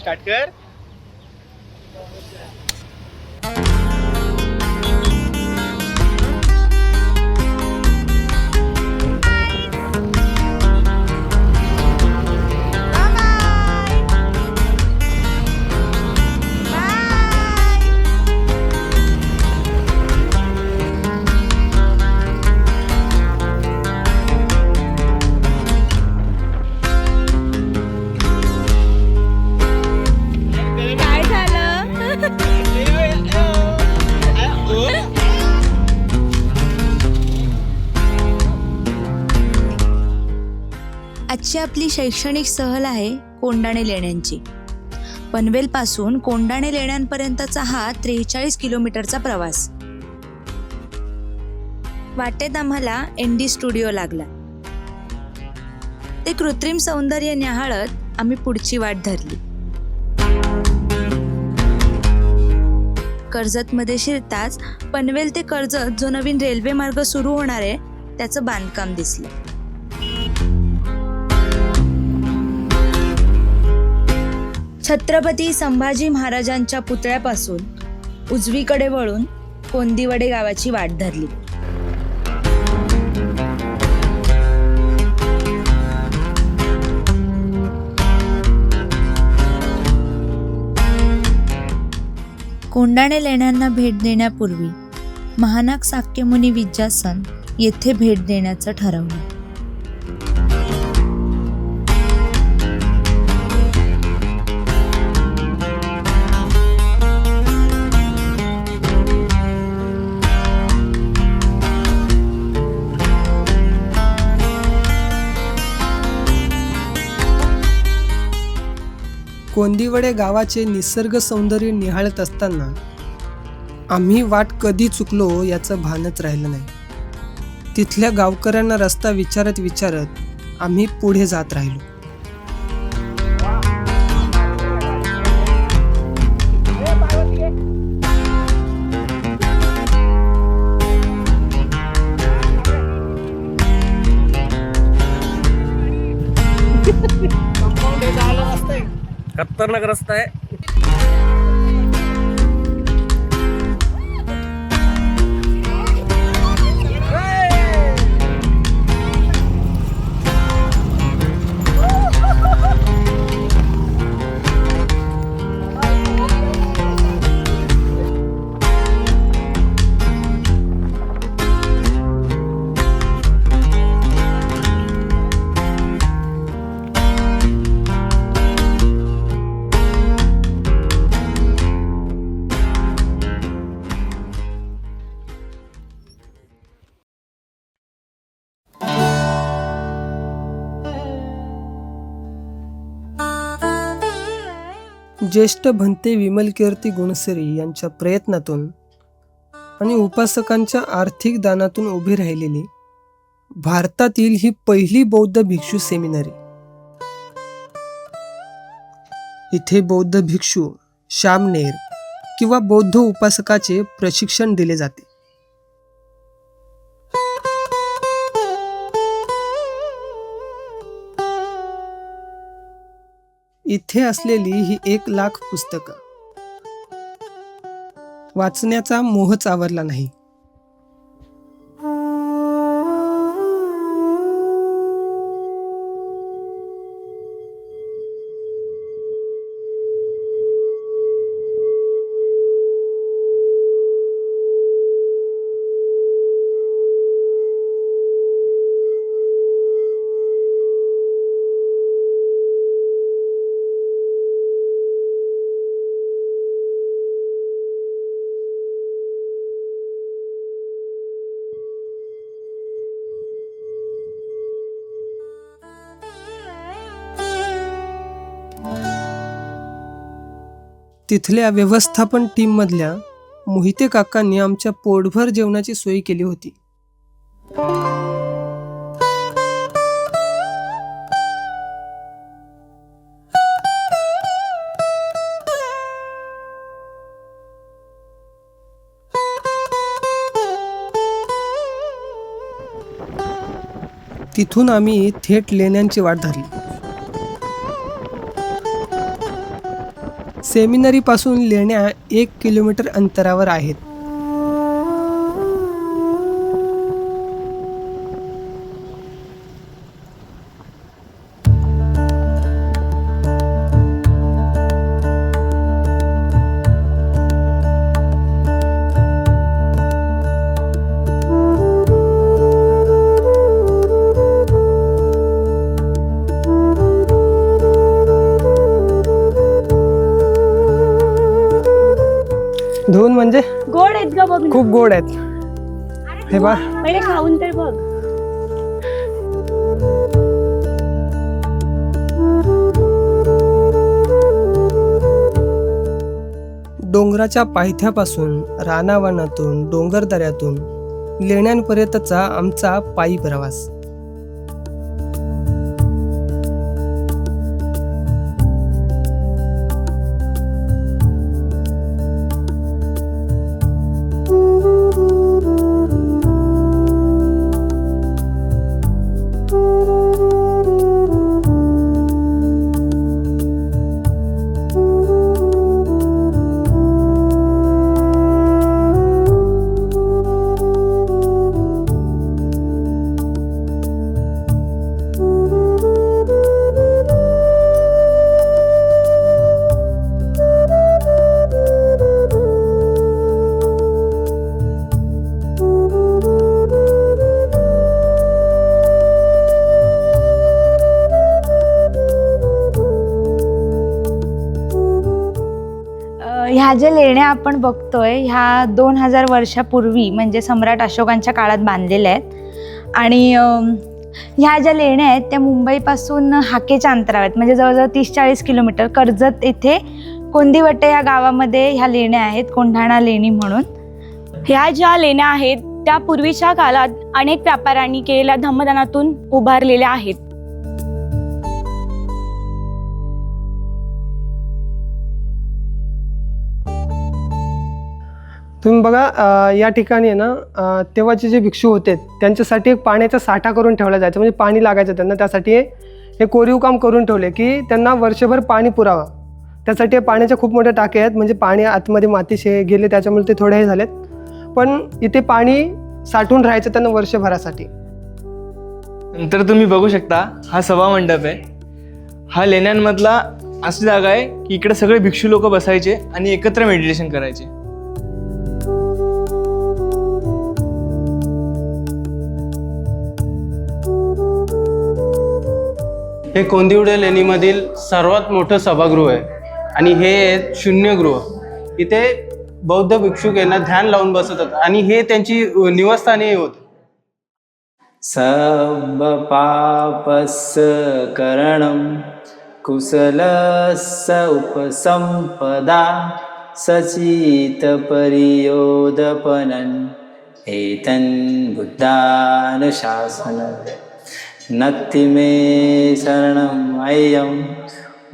Start कर. आजची आपली शैक्षणिक सहल आहे कोंडाणे लेण्यांची. पनवेलपासून कोंडाणे लेण्यांपर्यंतचा हा 43 किलोमीटरचा प्रवास. वाटेत आम्हाला ND स्टुडिओ लागला. ते कृत्रिम सौंदर्य न्याहाळत आम्ही पुढची वाट धरली. कर्जतमध्ये शिरताच पनवेल ते कर्जत जो नवीन रेल्वे मार्ग सुरू होणार आहे त्याचं बांधकाम दिसलं. छत्रपती संभाजी महाराजांच्या पुतळ्यापासून उजवीकडे वळून कोंदिवडे गावाची वाट धरली. कोंडाणे लेण्यांना भेट देण्यापूर्वी महानाग साक्यमुनी विद्यासन येथे भेट देण्याचं ठरवलं. कोंदिवडे गावाचे निसर्ग सौंदर्य निहाळत असताना आम्ही वाट कधी चुकलो याचं भानच राहिलं नाही. तिथल्या गावकऱ्यांना रस्ता विचारत विचारत आम्ही पुढे जात राहिलो. खतरनाक रस्ता आहे. ज्येष्ठ भंते विमलकीर्ती गुणसरी यांच्या प्रयत्नातून आणि उपासकांच्या आर्थिक दानातून उभी राहिलेली भारतातील ही पहिली बौद्ध भिक्षू सेमिनरी. इथे बौद्ध भिक्षू, शामनेर किंवा बौद्ध उपासकाचे प्रशिक्षण दिले जाते. इथे असलेली ही 1,00,000 पुस्तकं वाचण्याचा मोहच आवरला नाही. तिथल्या व्यवस्थापन टीम मधल्या मोहिते काकांनी आमच्या पोटभर जेवणाची सोय केली होती. तिथून आम्ही थेट लेण्यांची वाट धरली. सेमिनरीपासून लेण्या 1 किलोमीटर अंतरावर आहेत. धुवून म्हणजे गोड आहेत का बघ. खूप गोड आहेत. हे बा, पहिले खाऊन तर बघ. डोंगराच्या पायथ्यापासून रानावनातून डोंगरदऱ्यातून लेण्यांपर्यंतचा आमचा पायी प्रवास. ह्या ज्या लेण्या आपण बघतोय ह्या 2000 वर्षापूर्वी म्हणजे सम्राट अशोकांच्या काळात बांधलेल्या आहेत. आणि ह्या ज्या लेण्या आहेत त्या मुंबईपासून हाकेच्या अंतरावर आहेत, म्हणजे जवळजवळ 30-40 किलोमीटर. कर्जत येथे कोंदिवटे या गावामध्ये ह्या लेण्या आहेत, कोंढाणा लेणी म्हणून. ह्या ज्या लेण्या आहेत त्या पूर्वीच्या काळात अनेक व्यापाऱ्यांनी केलेल्या धम्मदानातून उभारलेल्या आहेत. तुम्ही बघा, या ठिकाणी आहे ना, तेव्हाचे जे भिक्षू होते त्यांच्यासाठी एक पाण्याचा साठा करून ठेवला जायचा, म्हणजे पाणी लागायचं त्यांना. त्यासाठी हे कोरीव काम करून ठेवले की त्यांना वर्षभर पाणी पुरावा. त्यासाठी पाण्याच्या खूप मोठ्या टाक्या आहेत, म्हणजे पाणी आतमध्ये माती गेले त्याच्यामुळे ते थोडे हे झालेत. पण इथे पाणी साठून राहायचं त्यांना वर्षभरासाठी. नंतर तुम्ही बघू शकता हा सभा मंडप आहे. हा लेण्यांमधला अशी जागा आहे की इकडे सगळे भिक्षू लोक बसायचे आणि एकत्र मेडिटेशन करायचे. हे कोंदिवडे लेणीमधील सर्वात मोठं सभागृह आहे आणि हे शून्यगृह. इथे बौद्ध भिक्षुक यांना ध्यान लावून बसतात आणि हे त्यांची निवासस्थाने होत. सब पापस करणं कुशलस्य उपसंपदा सचित परियोदपनं एतन् बुद्धानुशासनं नत्ति मे शरणं अय्यं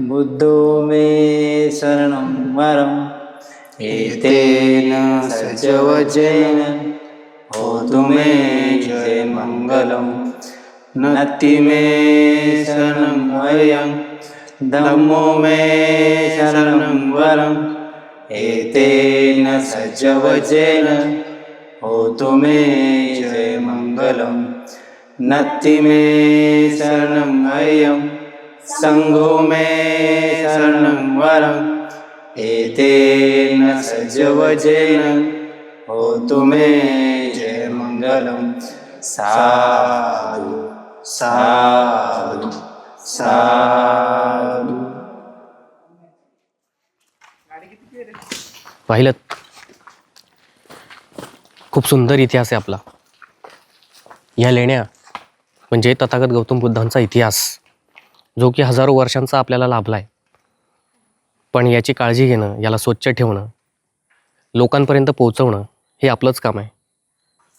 बुद्धो मे शरणं वरम् एतेन सज्जवचेन होतु मे जय मंगलम नत्ति मे शरणं अय्यं धम्मो मे शरणं वरम् एतेन सज्जवचेन होतु मे जय मंगलम नत्ति मे शरणं अय्यं संघो मे शरणं वरम् एतेन सज्जवचेन होतु मे जय मंगलम. साधु साधु साधु. पाहिलं, खूप सुंदर इतिहास आहे आपला. या लेण्या म्हणजे तथागत गौतम बुद्धांचा इतिहास, जो की हजारो वर्षांचा आपल्याला लाभला आहे. पण याची काळजी घेणं, याला स्वच्छ ठेवणं, लोकांपर्यंत पोहोचवणं हे आपलंच काम आहे.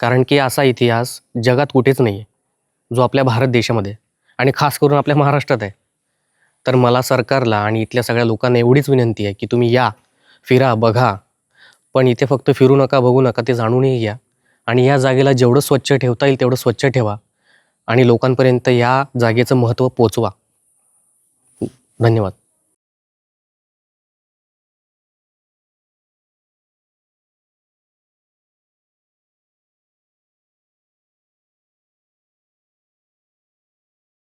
कारण की असा इतिहास जगात कुठेच नाही आहे जो आपल्या भारत देशामध्ये आणि खास करून आपल्या महाराष्ट्रात आहे. तर मला सरकारला आणि इथल्या सगळ्या लोकांना एवढीच विनंती आहे की तुम्ही या, फिरा, बघा, पण इथे फक्त फिरू नका, बघू नका, ते जाणूनही घ्या. आणि या जागेला जेवढं स्वच्छ ठेवता येईल तेवढं स्वच्छ ठेवा आणि लोकांपर्यंत या जागेचं महत्त्व पोचवा. धन्यवाद.